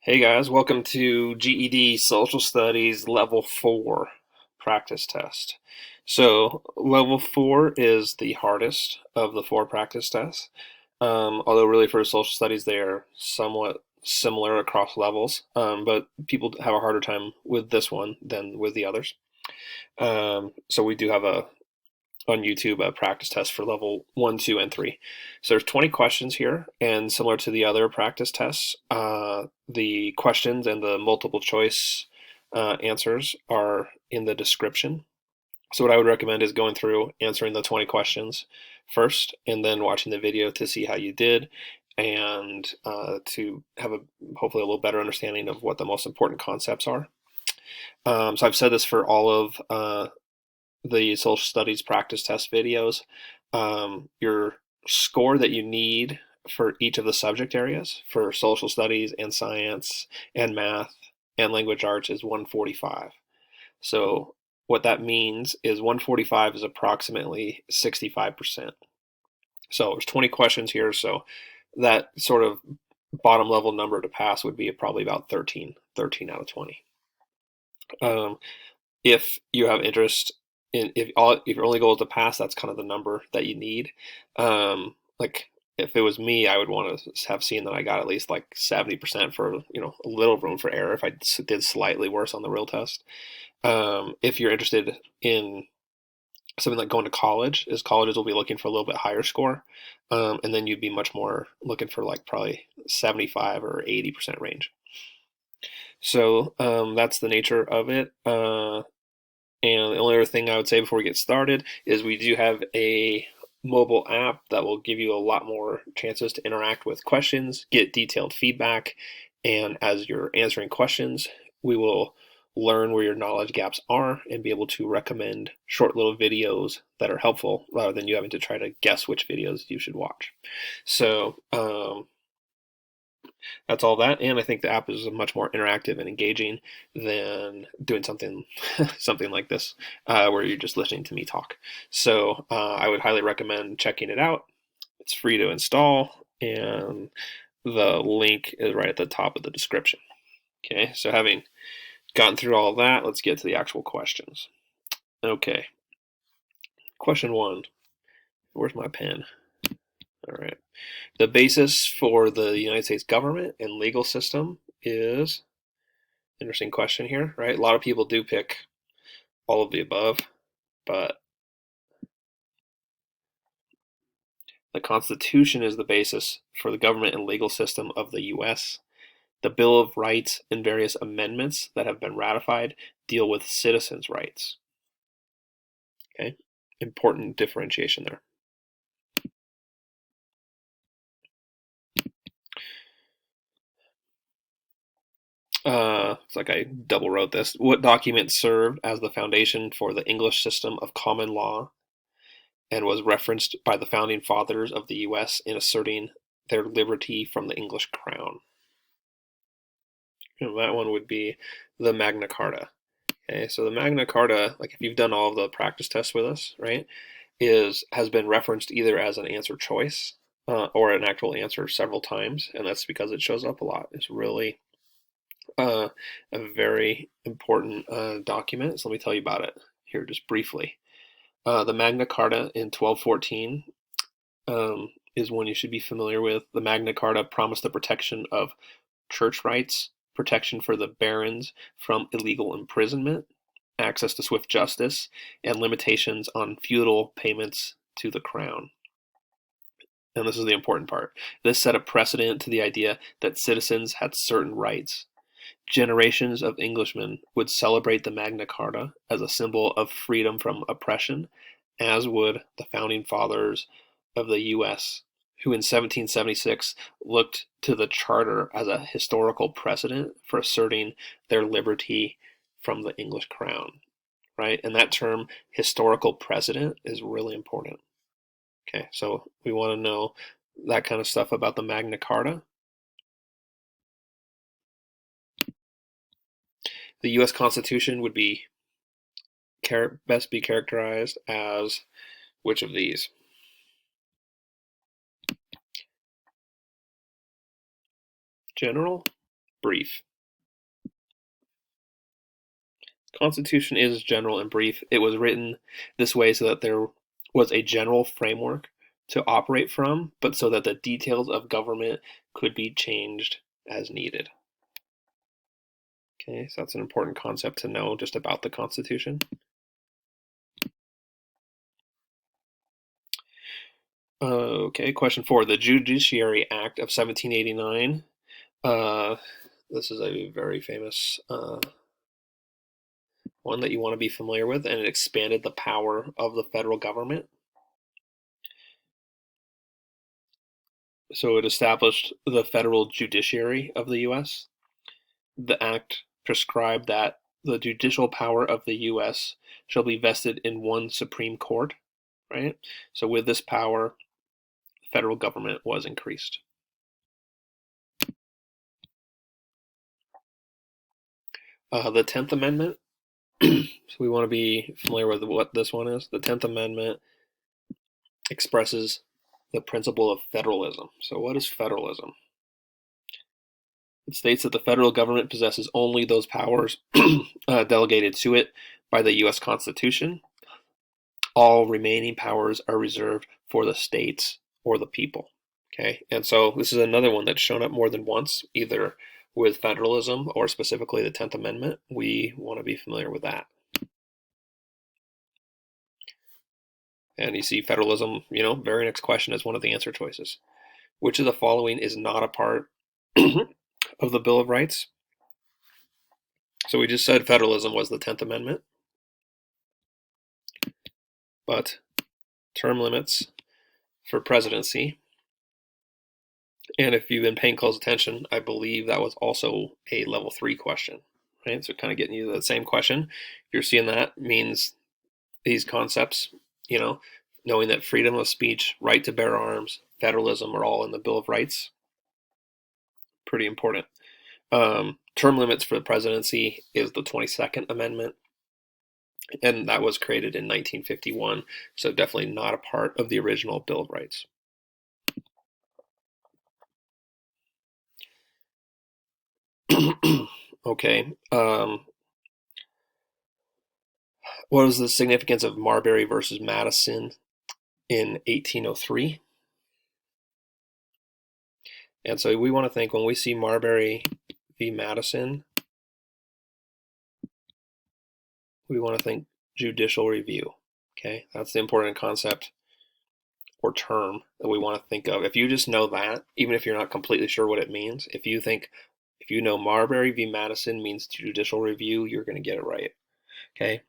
Hey guys, welcome to GED Social Studies Level 4 practice test. So, Level 4 is the hardest of the four practice tests. Although, really, for social studies, they are somewhat similar across levels, but people have a harder time with this one than with the others. So, we do have on YouTube a practice test for level 1, 2, and 3. So there's 20 questions here, and similar to the other practice tests, the questions and the multiple choice answers are in the description. So what I would recommend is going through answering the 20 questions first, and then watching the video to see how you did, and to have hopefully a little better understanding of what the most important concepts are. So I've said this for all of the social studies practice test videos. Your score that you need for each of the subject areas for social studies and science and math and language arts is 145. So what that means is 145 is approximately 65%. So there's 20 questions here, so that sort of bottom level number to pass would be probably about 13 out of 20. If you have interest if your only goal is to pass, that's kind of the number that you need. Like if it was me, I would want to have seen that I got at least like 70% for a little room for error if I did slightly worse on the real test. If you're interested in something like going to college, is colleges will be looking for a little bit higher score, and then you'd be much more looking for like probably 75 or 80% range. So that's the nature of it. And the only other thing I would say before we get started is we do have a mobile app that will give you a lot more chances to interact with questions, get detailed feedback, and as you're answering questions, we will learn where your knowledge gaps are and be able to recommend short little videos that are helpful rather than you having to try to guess which videos you should watch. So that's all that, and I think the app is much more interactive and engaging than doing something something like this, where you're just listening to me talk. So I would highly recommend checking it out. It's free to install, and the link is right at the top of the description. Okay, so having gotten through all of that, let's get to the actual questions. Okay, question one. Where's my pen? All right. The basis for the United States government and legal system is interesting question here, right? A lot of people do pick all of the above, but the Constitution is the basis for the government and legal system of the U.S. The Bill of Rights and various amendments that have been ratified deal with citizens' rights. Okay, important differentiation there. It's like I double wrote this. What document served as the foundation for the English system of common law and was referenced by the founding fathers of the U.S. in asserting their liberty from the English crown? And that one would be the Magna Carta. Okay, so the Magna Carta, like if you've done all of the practice tests with us, right, has been referenced either as an answer choice or an actual answer several times, and that's because it shows up a lot. It's really a very important document. So let me tell you about it here just briefly. The Magna Carta in 1214 is one you should be familiar with. The Magna Carta promised the protection of church rights, protection for the barons from illegal imprisonment, access to swift justice, and limitations on feudal payments to the crown. And this is the important part. This set a precedent to the idea that citizens had certain rights. Generations of Englishmen would celebrate the Magna Carta as a symbol of freedom from oppression, as would the founding fathers of the U.S., who in 1776 looked to the Charter as a historical precedent for asserting their liberty from the English crown, right? And that term, historical precedent, is really important. Okay, so we want to know that kind of stuff about the Magna Carta. The U.S. Constitution would be best be characterized as which of these? General brief. Constitution is general and brief. It was written this way so that there was a general framework to operate from, but so that the details of government could be changed as needed. Okay, so that's an important concept to know just about the Constitution. Okay, question 4. The Judiciary Act of 1789. This is a very famous one that you want to be familiar with, and it expanded the power of the federal government. So it established the federal judiciary of the U.S. The act prescribed that the judicial power of the U.S. shall be vested in one Supreme Court, right? So with this power, the federal government was increased. The 10th Amendment. So we want to be familiar with what this one is. The 10th Amendment expresses the principle of federalism. So what is federalism? It states that the federal government possesses only those powers delegated to it by the U.S. Constitution. All remaining powers are reserved for the states or the people. Okay, and so this is another one that's shown up more than once, either with federalism or specifically the 10th Amendment. We want to be familiar with that. And you see federalism, very next question is one of the answer choices. Which of the following is not a part of the Bill of Rights? So we just said federalism was the 10th Amendment. But term limits for presidency, and if you've been paying close attention, I believe that was also a level 3 question, right? So kind of getting you to the same question. If you're seeing that, means these concepts, knowing that freedom of speech, right to bear arms, federalism are all in the Bill of Rights. Pretty important. Term limits for the presidency is the 22nd Amendment, and that was created in 1951, so definitely not a part of the original Bill of Rights. Okay. What was the significance of Marbury versus Madison in 1803? And so we want to think when we see Marbury v. Madison, we want to think judicial review. Okay, that's the important concept or term that we want to think of. If you just know that, even if you're not completely sure what it means, if you know Marbury v. Madison means judicial review, you're going to get it right. Okay.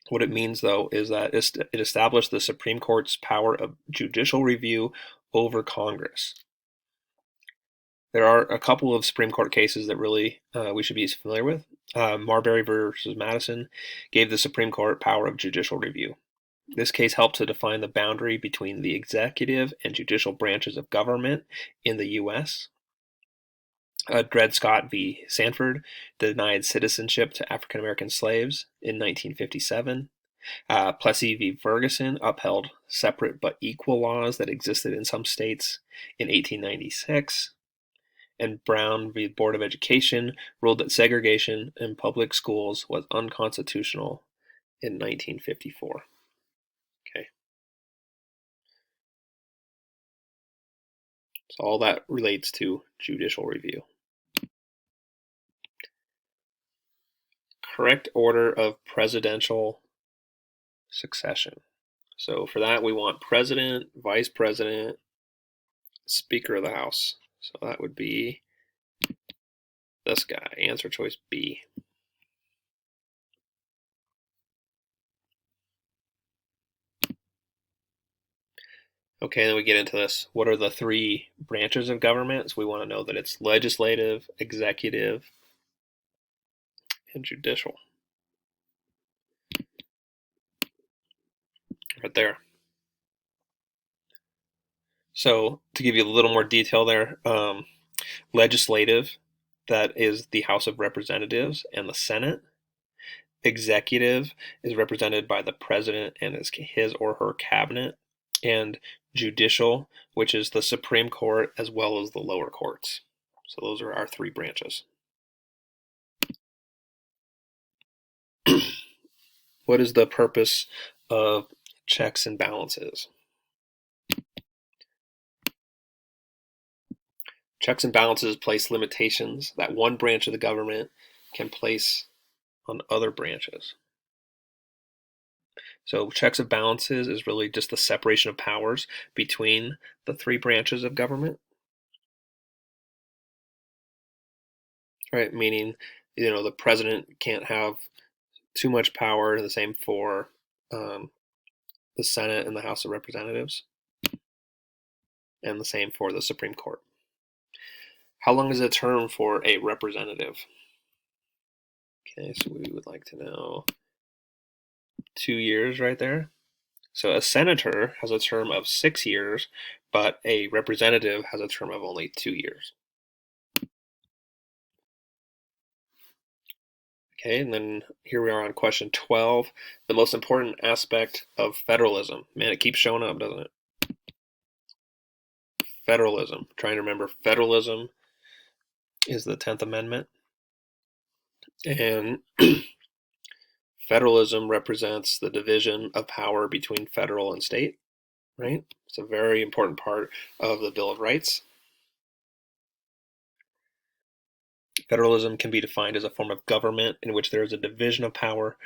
What it means, though, is that it established the Supreme Court's power of judicial review over Congress. There are a couple of Supreme Court cases that really we should be familiar with. Marbury versus Madison gave the Supreme Court power of judicial review. This case helped to define the boundary between the executive and judicial branches of government in the U.S. Dred Scott v. Sanford denied citizenship to African American slaves in 1957. Plessy v. Ferguson upheld separate but equal laws that existed in some states in 1896. And Brown v. Board of Education ruled that segregation in public schools was unconstitutional in 1954. Okay. So all that relates to judicial review. Correct order of presidential succession. So for that, we want president, vice president, speaker of the House. So that would be this guy, answer choice B. Okay, then we get into this. What are the 3 branches of government? So we want to know that it's legislative, executive, and judicial. Right there. So to give you a little more detail there, legislative, that is the House of Representatives and the Senate. Executive is represented by the president and his or her cabinet. And judicial, which is the Supreme Court as well as the lower courts. So those are our three branches. What is the purpose of checks and balances? Checks and balances place limitations that one branch of the government can place on other branches. So checks and balances is really just the separation of powers between the three branches of government. Right, meaning, the president can't have too much power, the same for the Senate and the House of Representatives, and the same for the Supreme Court. How long is a term for a representative? Okay, so we would like to know 2 years right there. So a senator has a term of 6 years, but a representative has a term of only 2 years. Okay, and then here we are on question 12, the most important aspect of federalism. Man, it keeps showing up, doesn't it? Federalism. Trying to remember, federalism is the 10th Amendment. And federalism represents the division of power between federal and state, right? It's a very important part of the Bill of Rights. Federalism can be defined as a form of government in which there is a division of power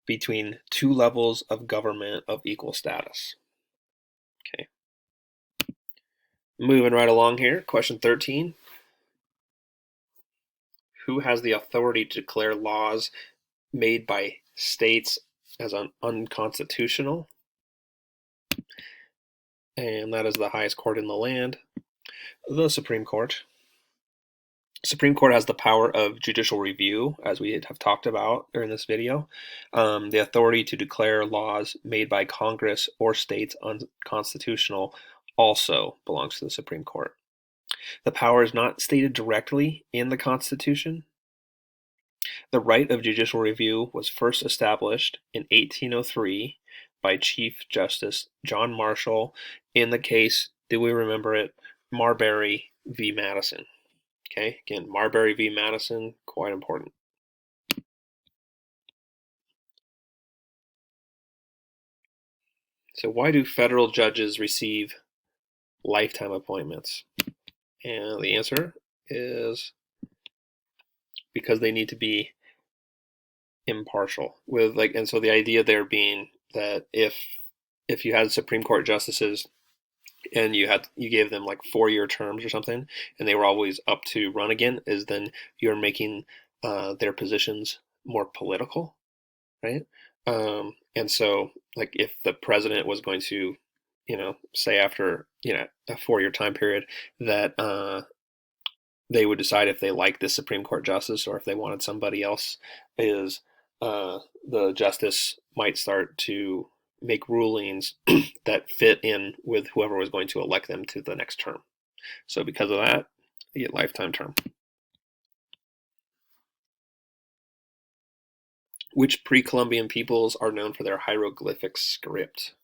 between two levels of government of equal status. Okay. Moving right along here, question 13. Who has the authority to declare laws made by states as unconstitutional? And that is the highest court in the land, the Supreme Court. Supreme Court has the power of judicial review, as we have talked about during this video. The authority to declare laws made by Congress or states unconstitutional also belongs to the Supreme Court. The power is not stated directly in the Constitution. The right of judicial review was first established in 1803 by Chief Justice John Marshall in the case, do we remember it, Marbury v. Madison. Okay, again, Marbury v. Madison, quite important. So why do federal judges receive lifetime appointments? And the answer is because they need to be impartial. And so the idea there being that if you had Supreme Court justices and you gave them like 4-year terms or something, and they were always up to run again, is then you're making their positions more political, right? And so, like, if the president was going to, say after a 4-year time period that they would decide if they liked this Supreme Court justice or if they wanted somebody else, is the justice might start to make rulings that fit in with whoever was going to elect them to the next term. So because of that, they get lifetime term. Which pre-Columbian peoples are known for their hieroglyphic script?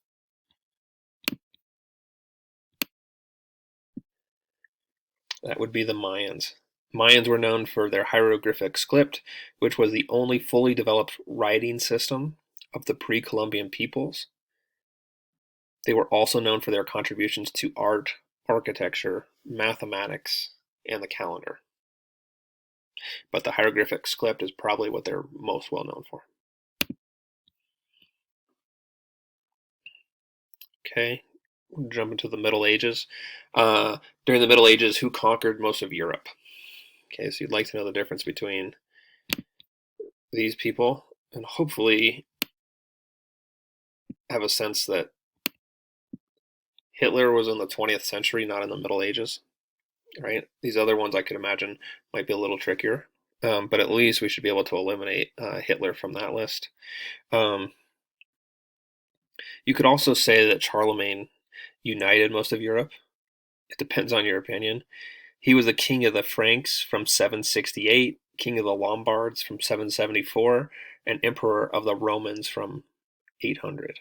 That would be the Mayans. Mayans were known for their hieroglyphic script, which was the only fully developed writing system of the pre-Columbian peoples. They were also known for their contributions to art, architecture, mathematics, and the calendar. But the hieroglyphic script is probably what they're most well known for. Okay, we'll jump into the Middle Ages. During the Middle Ages, who conquered most of Europe? Okay, so you'd like to know the difference between these people, and hopefully have a sense that Hitler was in the 20th century, not in the Middle Ages, right? These other ones I could imagine might be a little trickier, but at least we should be able to eliminate Hitler from that list. You could also say that Charlemagne united most of Europe. It depends on your opinion. He was the king of the Franks from 768, king of the Lombards from 774, and emperor of the Romans from 800.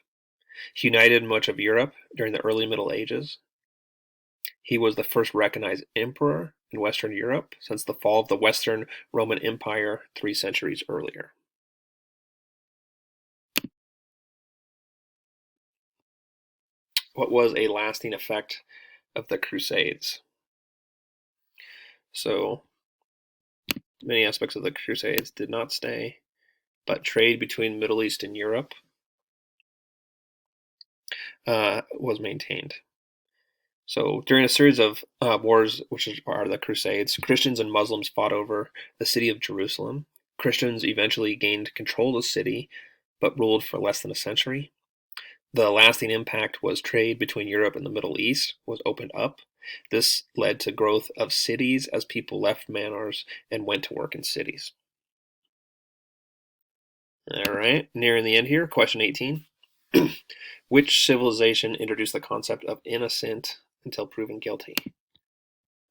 He united much of Europe during the early Middle Ages. He was the first recognized emperor in Western Europe since the fall of the Western Roman Empire 3 centuries earlier? What was a lasting effect of the Crusades? So, many aspects of the Crusades did not stay, but trade between Middle East and Europe was maintained. So during a series of wars, which are the Crusades, Christians and Muslims fought over the city of Jerusalem. Christians eventually gained control of the city, but ruled for less than a century. The lasting impact was trade between Europe and the Middle East was opened up. This led to growth of cities as people left manors and went to work in cities. All right, nearing the end here, question 18. Which civilization introduced the concept of innocent until proven guilty?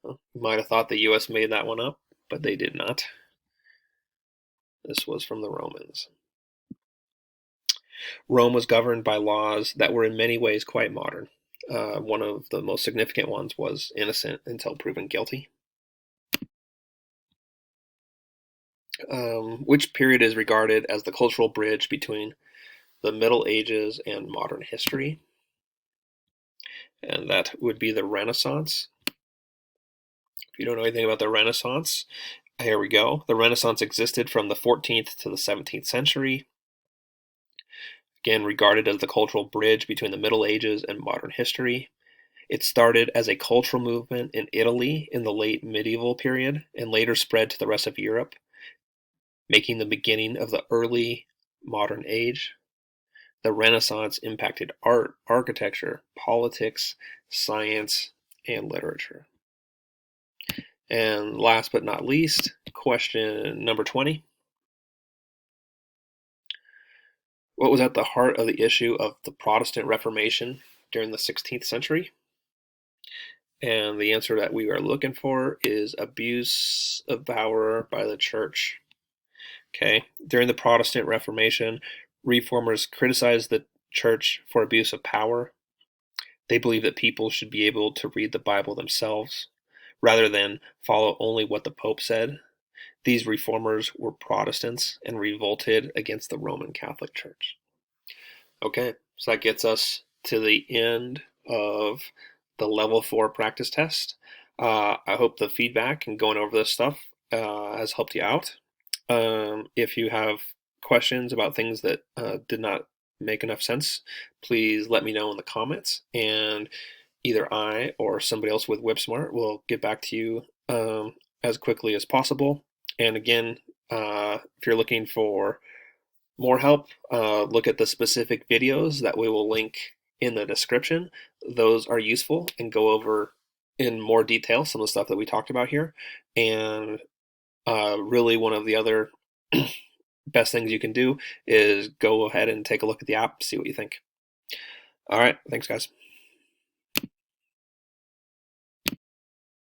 Well, you might have thought the US made that one up, but they did not. This was from the Romans. Rome was governed by laws that were in many ways quite modern. One of the most significant ones was innocent until proven guilty. Which period is regarded as the cultural bridge between the Middle Ages and modern history? And that would be the Renaissance. If you don't know anything about the Renaissance, here we go. The Renaissance existed from the 14th to the 17th century. Again, regarded as the cultural bridge between the Middle Ages and modern history. It started as a cultural movement in Italy in the late medieval period and later spread to the rest of Europe, making the beginning of the early modern age. The Renaissance impacted art, architecture, politics, science, and literature. And last but not least, question number 20. What was at the heart of the issue of the Protestant Reformation during the 16th century? And the answer that we are looking for is abuse of power by the church. Okay, during the Protestant Reformation, reformers criticized the church for abuse of power. They believed that people should be able to read the Bible themselves, rather than follow only what the Pope said. These reformers were Protestants and revolted against the Roman Catholic Church. Okay, so that gets us to the end of the level 4 practice test. I hope the feedback and going over this stuff has helped you out. If you have questions about things that did not make enough sense, please let me know in the comments, and either I or somebody else with WhipSmart will get back to you as quickly as possible. And again, if you're looking for more help, look at the specific videos that we will link in the description. Those are useful and go over in more detail some of the stuff that we talked about here. And really one of the other best things you can do is go ahead and take a look at the app, see what you think. All right, thanks guys.